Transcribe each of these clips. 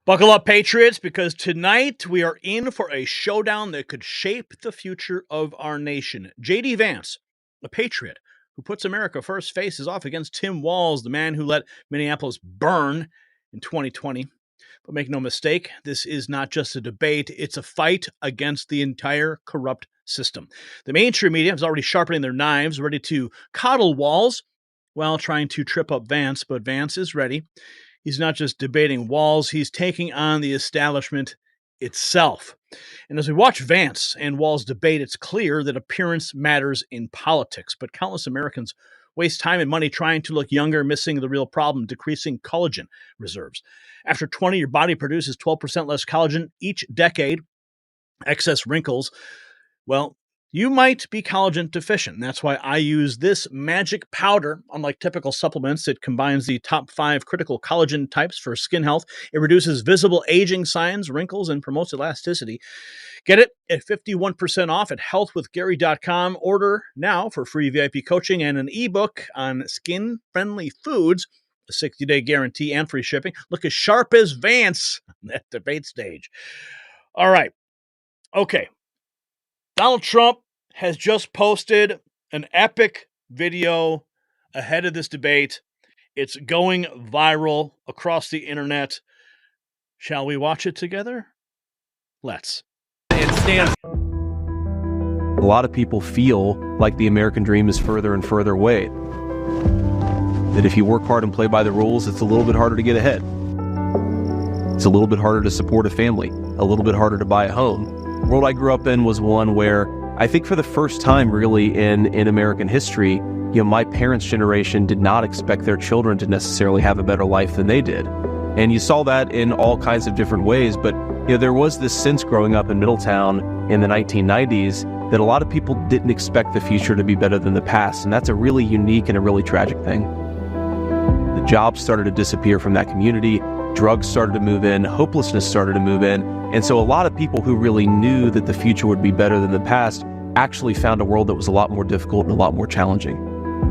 Buckle up, Patriots, because tonight we are in for a showdown that could shape the future of our nation. J.D. Vance, a patriot who puts America first, faces off against Tim Walz, the man who let Minneapolis burn in 2020. But make no mistake, this is not just a debate, it's a fight against the entire corrupt system. The mainstream media is already sharpening their knives, ready to coddle Walz while trying to trip up Vance, but Vance is ready. He's not just debating Walz, he's taking on the establishment itself. And as we watch Vance and Walz debate, it's clear that appearance matters in politics, but countless Americans waste time and money trying to look younger, missing the real problem, decreasing collagen reserves. After 20, your body produces 12% less collagen each decade. Excess wrinkles, well, you might be collagen deficient. That's why I use this magic powder. Unlike typical supplements, it combines the top 5 critical collagen types for skin health. It reduces visible aging signs, wrinkles, and promotes elasticity. Get it at 51% off at healthwithgary.com. Order now for free VIP coaching and an ebook on skin-friendly foods, a 60-day guarantee and free shipping. Look as sharp as Vance on that debate stage. All right. Okay. Donald Trump has just posted an epic video ahead of this debate. It's going viral across the internet. Shall we watch it together? Let's. A lot of people feel like the American dream is further and further away. That if you work hard and play by the rules, it's a little bit harder to get ahead. It's a little bit harder to support a family, a little bit harder to buy a home. The world I grew up in was one where I think for the first time really in American history, my parents' generation did not expect their children to necessarily have a better life than they did. And you saw that in all kinds of different ways, but there was this sense growing up in Middletown in the 1990s that a lot of people didn't expect the future to be better than the past, and that's a really unique and a really tragic thing. The jobs started to disappear from that community, drugs started to move in, hopelessness started to move in, and so a lot of people who really knew that the future would be better than the past actually found a world that was a lot more difficult and a lot more challenging.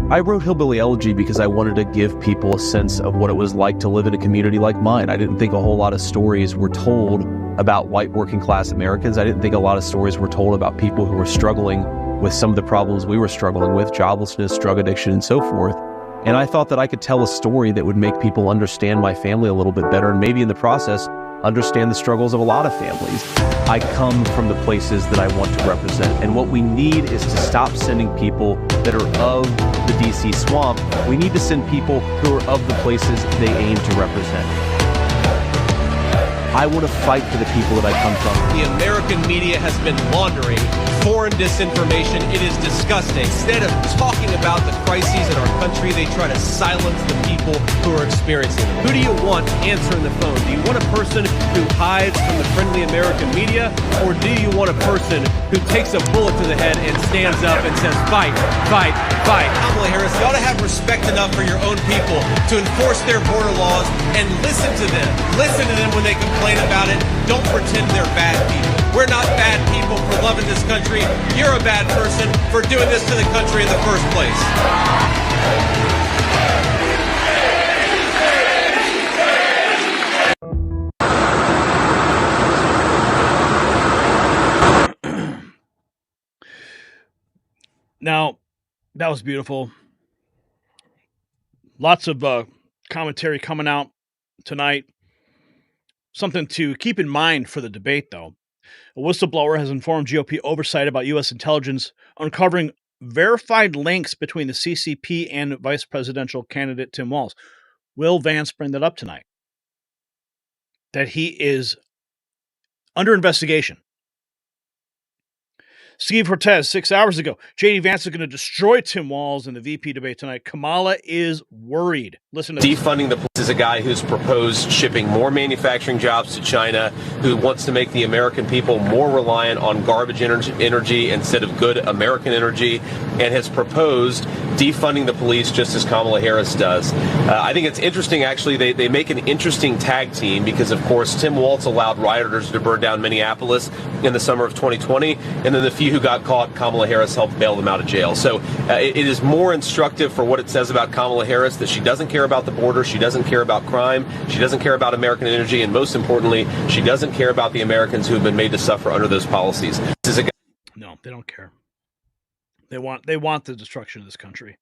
I wrote Hillbilly Elegy because I wanted to give people a sense of what it was like to live in a community like mine. I didn't think a whole lot of stories were told about white working class Americans. I didn't think a lot of stories were told about people who were struggling with some of the problems we were struggling with, joblessness, drug addiction, and so forth. And I thought that I could tell a story that would make people understand my family a little bit better, and maybe in the process, understand the struggles of a lot of families. I come from the places that I want to represent, and what we need is to stop sending people that are of the DC swamp. We need to send people who are of the places they aim to represent. I want to fight for the people that I come from. The American media has been laundering foreign disinformation. It is disgusting. Instead of talking about the crises in our country, they try to silence the people who are experiencing them. Who do you want answering the phone? Do you want a person who hides from the friendly American media? Or do you want a person who takes a bullet to the head and stands up and says, fight, fight, fight? Kamala Harris, you ought to have respect enough for your own people to enforce their border laws and listen to them. Listen to them when they complain about it. Don't pretend they're bad people. We're not bad people for loving this country. You're a bad person for doing this to the country in the first place. Now, that was beautiful. Lots of commentary coming out tonight. Something to keep in mind for the debate, though. A whistleblower has informed GOP oversight about U.S. intelligence uncovering verified links between the CCP and vice presidential candidate Tim Walz. Will Vance bring that up tonight? That he is under investigation. Steve Cortez, 6 hours ago. J.D. Vance is going to destroy Tim Walz in the VP debate tonight. Kamala is worried. Listen to Defunding the police is a guy who's proposed shipping more manufacturing jobs to China, who wants to make the American people more reliant on garbage energy instead of good American energy, and has proposed defunding the police just as Kamala Harris does. I think it's interesting, actually. They make an interesting tag team because, of course, Tim Walz allowed rioters to burn down Minneapolis in the summer of 2020, and then a few who got caught, Kamala Harris helped bail them out of jail. So it is more instructive for what it says about Kamala Harris, that she doesn't care about the border, she doesn't care about crime, she doesn't care about American energy, and most importantly, she doesn't care about the Americans who have been made to suffer under those policies. No, they don't care. They want the destruction of this country.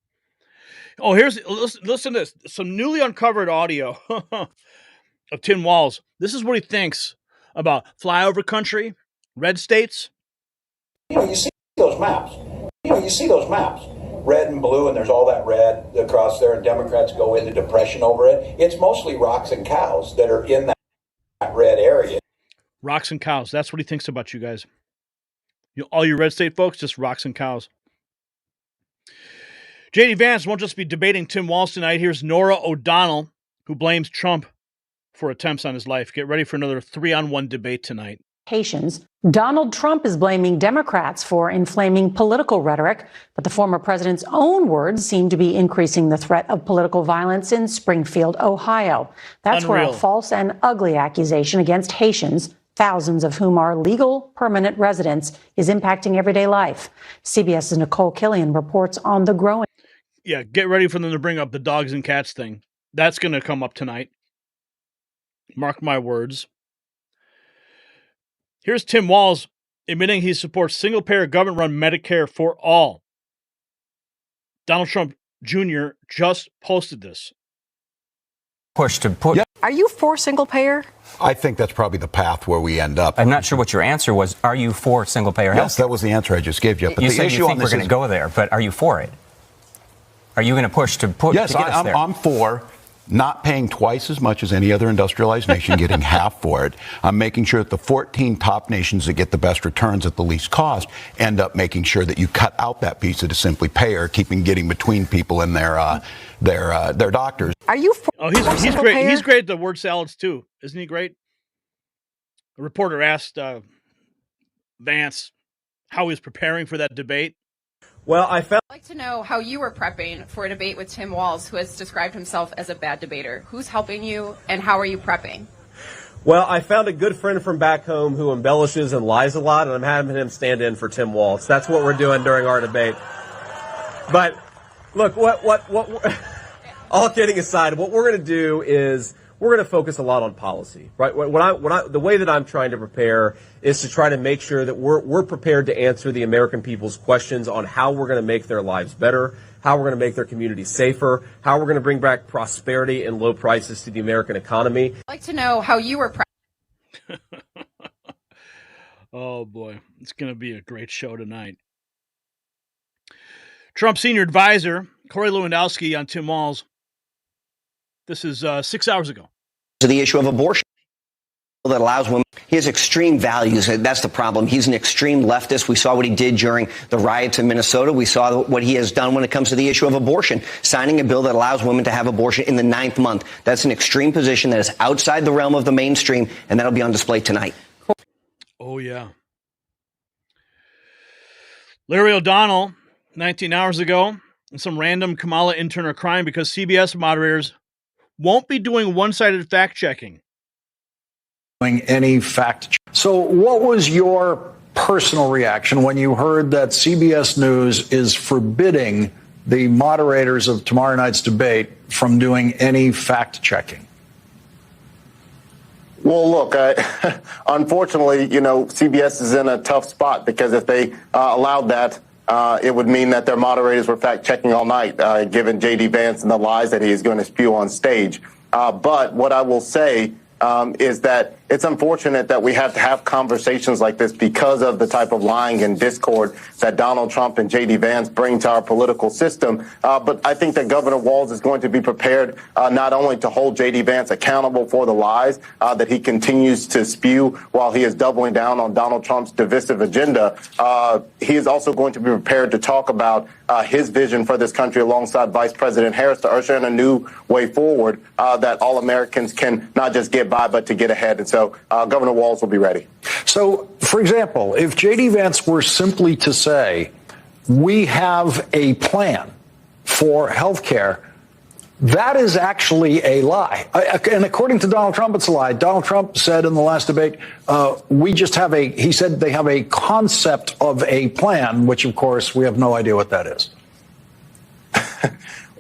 Oh, listen to this. Some newly uncovered audio of Tim Walz. This is what he thinks about flyover country, red states. You see those maps. Red and blue, and there's all that red across there, and Democrats go into depression over it. It's mostly rocks and cows that are in that red area. Rocks and cows. That's what he thinks about you guys. All you red state folks, just rocks and cows. J.D. Vance won't just be debating Tim Walz tonight. Here's Norah O'Donnell, who blames Trump for attempts on his life. Get ready for another 3-on-1 debate tonight. Donald Trump is blaming Democrats for inflaming political rhetoric, but the former president's own words seem to be increasing the threat of political violence in Springfield, Ohio. That's where a false and ugly accusation against Haitians, thousands of whom are legal permanent residents, is impacting everyday life. CBS's Nicole Killian reports on the growing. Yeah, get ready for them to bring up the dogs and cats thing. That's going to come up tonight. Mark my words. Here's Tim Walz admitting he supports single-payer government-run Medicare for all. Donald Trump Jr. just posted this. Are you for single payer? I think that's probably the path where we end up. I'm not sure what your answer was. Are you for single payer health? Yes, that was the answer I just gave you. But you the said issue you on think we're this going to go there, but are you for it? Are you going to push to put yes, to get us there? I'm for not paying twice as much as any other industrialized nation, getting half for it. I'm making sure that the 14 top nations that get the best returns at the least cost end up making sure that you cut out that piece that is simply payer, getting between people and their doctors. Are you for he's great. Payer? He's great at the word salads too, isn't he great? A reporter asked Vance how he was preparing for that debate. Well, I'd like to know how you were prepping for a debate with Tim Walz, who has described himself as a bad debater. Who's helping you, and how are you prepping? Well, I found a good friend from back home who embellishes and lies a lot, and I'm having him stand in for Tim Walz. That's what we're doing during our debate. But look, all kidding aside, what we're going to do is we're going to focus a lot on policy, right? The way that I'm trying to prepare is to try to make sure that we're prepared to answer the American people's questions on how we're going to make their lives better, how we're going to make their communities safer, how we're going to bring back prosperity and low prices to the American economy. I'd like to know how you were Oh boy, it's going to be a great show tonight. Trump senior advisor Corey Lewandowski on Tim Walz. This is 6 hours ago. To the issue of abortion that allows women. He has extreme values. That's the problem. He's an extreme leftist. We saw what he did during the riots in Minnesota. We saw what he has done when it comes to the issue of abortion, signing a bill that allows women to have abortion in the 9th month. That's an extreme position that is outside the realm of the mainstream, and that'll be on display tonight. Oh, yeah. Larry O'Donnell, 19 hours ago, and some random Kamala intern are crying because CBS moderators won't be doing one-sided fact-checking. Any fact. So what was your personal reaction when you heard that CBS News is forbidding the moderators of tomorrow night's debate from doing any fact-checking? Well, look, unfortunately, CBS is in a tough spot because if they allowed that, it would mean that their moderators were fact-checking all night, given J.D. Vance and the lies that he is going to spew on stage. But what I will say is that it's unfortunate that we have to have conversations like this because of the type of lying and discord that Donald Trump and J.D. Vance bring to our political system. But I think that Governor Walz is going to be prepared not only to hold J.D. Vance accountable for the lies that he continues to spew while he is doubling down on Donald Trump's divisive agenda. He is also going to be prepared to talk about his vision for this country alongside Vice President Harris to usher in a new way forward that all Americans can not just get by, but to get ahead. And so Governor Walz will be ready. So, for example, if J.D. Vance were simply to say, we have a plan for health care, That is actually a lie. And according to Donald Trump, it's a lie. Donald Trump said in the last debate, he said they have a concept of a plan, which, of course, we have no idea what that is.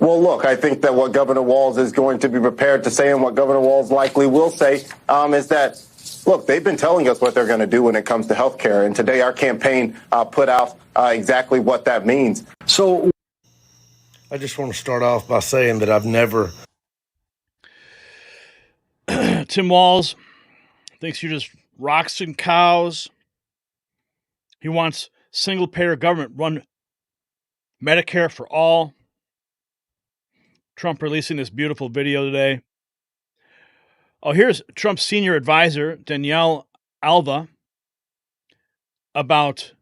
Well, look, I think that what Governor Walz is going to be prepared to say, and what Governor Walz likely will say, is that, look, they've been telling us what they're going to do when it comes to health care. And today our campaign put out exactly what that means. So I just want to start off by saying that I've never. Tim Walz thinks you're just rocks and cows. He wants single-payer government-run Medicare for all. Trump releasing this beautiful video today. Oh, here's Trump's senior advisor, Danielle Alva, about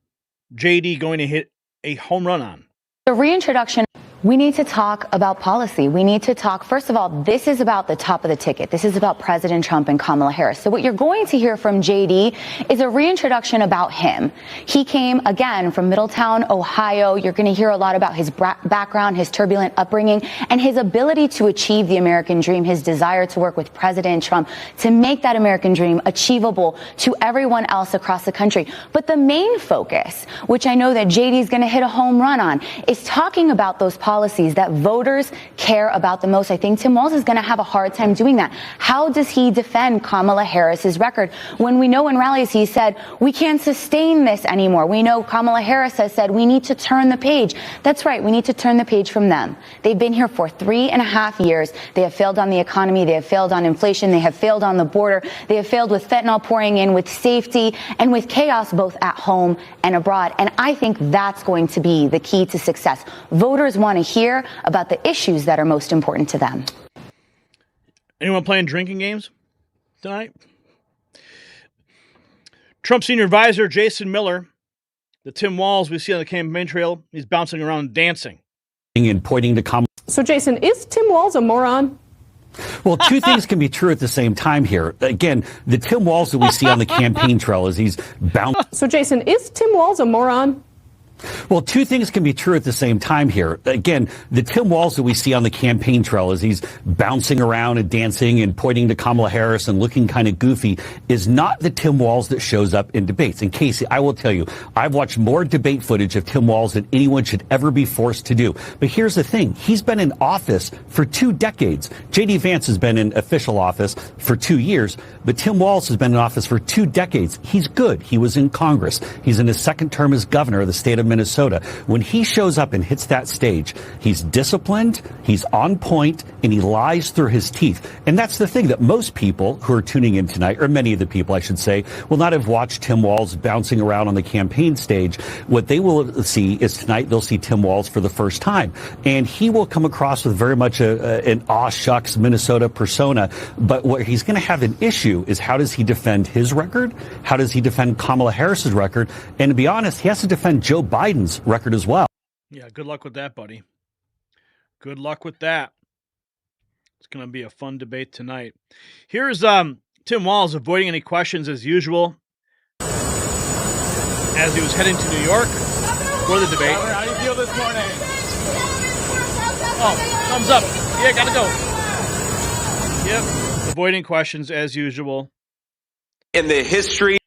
JD going to hit a home run on. The reintroduction. We need to talk about policy. We need to talk, first of all, this is about the top of the ticket. This is about President Trump and Kamala Harris. So what you're going to hear from JD is a reintroduction about him. He came, again, from Middletown, Ohio. You're going to hear a lot about his background, his turbulent upbringing, and his ability to achieve the American dream, his desire to work with President Trump to make that American dream achievable to everyone else across the country. But the main focus, which I know that JD is going to hit a home run on, is talking about those policies that voters care about the most. I think Tim Walz is going to have a hard time doing that. How does he defend Kamala Harris's record when we know in rallies he said, we can't sustain this anymore? We know Kamala Harris has said, we need to turn the page. That's right. We need to turn the page from them. They've been here for 3.5 years. They have failed on the economy. They have failed on inflation. They have failed on the border. They have failed with fentanyl pouring in, with safety, and with chaos both at home and abroad. And I think that's going to be the key to success. Voters want to hear about the issues that are most important to them. Anyone playing drinking games tonight? Trump senior advisor Jason Miller, the Tim Walz we see on the campaign trail, he's bouncing around and dancing. And pointing to Kamala. So, Jason, is Tim Walz a moron? Well, two things can be true at the same time here. Again, the Tim Walz that we see on the campaign trail is he's bouncing. So, Jason, is Tim Walz a moron? Well, two things can be true at the same time here. Again, the Tim Walz that we see on the campaign trail as he's bouncing around and dancing and pointing to Kamala Harris and looking kind of goofy is not the Tim Walz that shows up in debates. And Casey, I will tell you, I've watched more debate footage of Tim Walz than anyone should ever be forced to do. But here's the thing. He's been in office for 2 decades. J.D. Vance has been in official office for 2 years, but Tim Walz has been in office for 2 decades. He's good. He was in Congress. He's in his second term as governor of the state of Minnesota. When he shows up and hits that stage, he's disciplined, he's on point, and he lies through his teeth. And that's the thing that most people who are tuning in tonight, or many of the people, I should say, will not have watched Tim Walz bouncing around on the campaign stage. What they will see is tonight they'll see Tim Walz for the first time. And he will come across with very much an aw shucks Minnesota persona. But what he's going to have an issue is how does he defend his record? How does he defend Kamala Harris's record? And to be honest, he has to defend Joe Biden's record as well. Yeah, good luck with that, buddy. Good luck with that. It's going to be a fun debate tonight. Here's Tim Walz avoiding any questions as usual as he was heading to New York for the debate. How do you feel this morning? Oh, thumbs up. Yeah, gotta go. Yep, avoiding questions as usual. In the history,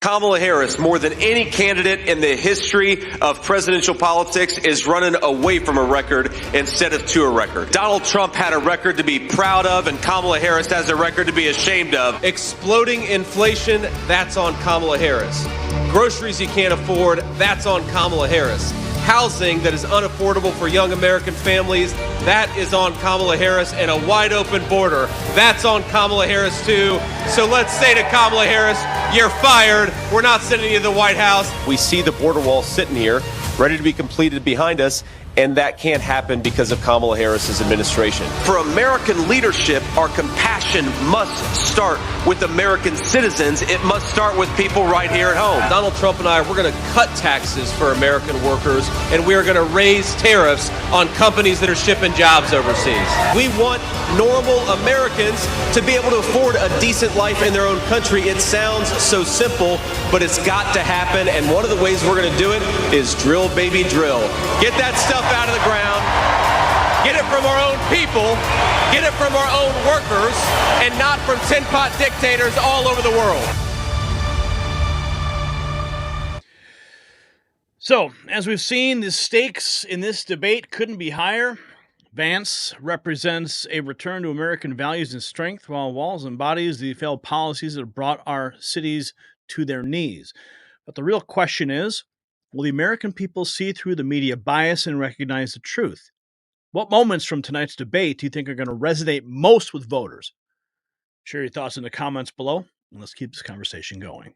Kamala Harris, more than any candidate in the history of presidential politics, is running away from a record instead of to a record. Donald Trump had a record to be proud of, and Kamala Harris has a record to be ashamed of. Exploding inflation, that's on Kamala Harris. Groceries you can't afford, that's on Kamala Harris. Housing that is unaffordable for young American families, that is on Kamala Harris. And a wide open border, that's on Kamala Harris too. So let's say to Kamala Harris, you're fired. We're not sending you to the White House. We see the border wall sitting here, ready to be completed behind us, and that can't happen because of Kamala Harris's administration. For American leadership, our compassion must start with American citizens. It must start with people right here at home. Donald Trump and we're going to cut taxes for American workers, and we are going to raise tariffs on companies that are shipping jobs overseas. We want normal Americans to be able to afford a decent life in their own country. It sounds so simple, but it's got to happen, and one of the ways we're going to do it is drill, baby, drill. Get that stuff out of the ground. Get it from our own people, get it from our own workers, and not from tin pot dictators all over the world. So, as we've seen, the stakes in this debate couldn't be higher. Vance represents a return to American values and strength, while Walz embodies the failed policies that have brought our cities to their knees. But the real question is, will the American people see through the media bias and recognize the truth? What moments from tonight's debate do you think are going to resonate most with voters? Share your thoughts in the comments below, and let's keep this conversation going.